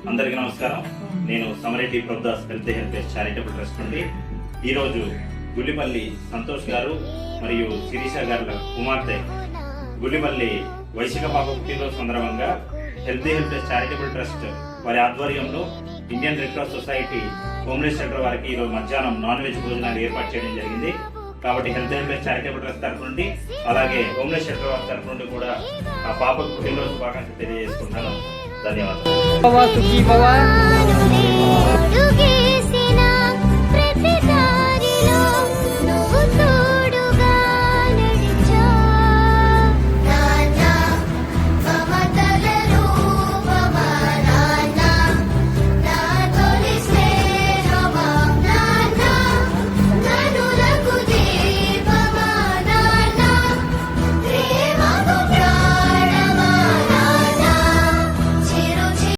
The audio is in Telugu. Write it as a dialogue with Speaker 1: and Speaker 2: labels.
Speaker 1: అందరికీ నమస్కారం. నేను సమరెడ్డి ప్రభుదాస్ హెల్త్ చారిటబుల్ ట్రస్ట్ నుండి ఈరోజు గుల్లిపల్లి సంతోష్ గారు మరియు శిరీష గారుల కుమార్తె గుల్లిపల్లి వైశాఖ పాప పుట్టినరోజు సందర్భంగా హెల్త్ చారిటబుల్ ట్రస్ట్ వారి ఆధ్వర్యంలో Indian red cross society homeless shelter వారికి ఈరోజు మధ్యాహ్నం నాన్ వెజ్ భోజనాలు ఏర్పాటు చేయడం జరిగింది. కాబట్టి హెల్త్ చారిటబుల్ ట్రస్ట్ తరఫు నుండి అలాగే హోమ్లెస్ షెల్టర్ వారి తరఫు నుండి కూడా ఆ పాపకు పుట్టినరోజు శుభాకాంక్షలు తెలియజేసుకుంటాను. ధన్యవాదాలు.